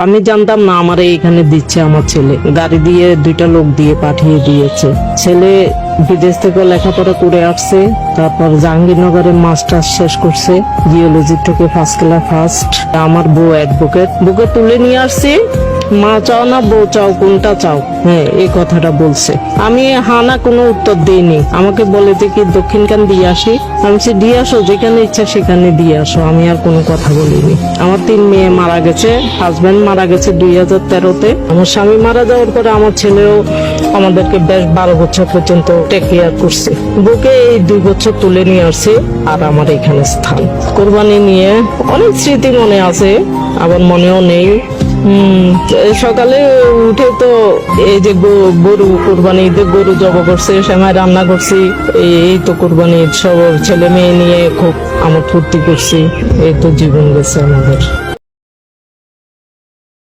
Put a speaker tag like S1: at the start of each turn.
S1: আমি জানতাম না আমার এইখানে দিচ্ছে আমার ছেলে, গাড়ি দিয়ে 2টা লোক দিয়ে পাঠিয়ে দিয়েছে। ছেলে বিদেশ থেকে লেখাপড়া করে আসছে, তারপর জাহাঙ্গীরনগরে মাস্টার্স শেষ করছে, জিওলজি থেকে ফার্স্ট ক্লাস ফার্স্ট। আমার বউ অ্যাডভোকেট, বুকে তুলে নিয়ে আসছি। মা চাও না বউ চাও, কোনটা চাও? হ্যাঁ, এই কথাটা বলছে। আমি হানা কোনো উত্তর দিইনি। আমাকে বলে যে কি দক্ষিণখান দিয়ে আসি, আমি বলছি দিয়ে আসো, যেখানে ইচ্ছা সেখানে দিয়ে আসো। আমি আর কোনো কথা বলিনি। আমার 3 মেয়ে মারা গেছে, হাজবেন্ড মারা গেছে 2013-তে। আমার স্বামী মারা যাওয়ার পরে আমার ছেলেও আমাদেরকে বেশ 12 বছর পর্যন্ত টেক কেয়ার করছে। বুকে এই 2 বছর তুলে নিয়ে আসছে, আর আমার এখানে স্থান। কোরবানি নিয়ে অনেক স্মৃতি মনে আছে, আবার মনেও নেই। সকালে উঠে তো এই যে গরু কোরবানি ঈদে গরু জবাই করছে, সেমাই রান্না করছি। এই তো কোরবানি সব ছেলে মেয়ে নিয়ে খুব আমার ফুর্তি করছি। এই তো জীবন গেছে আমাদের।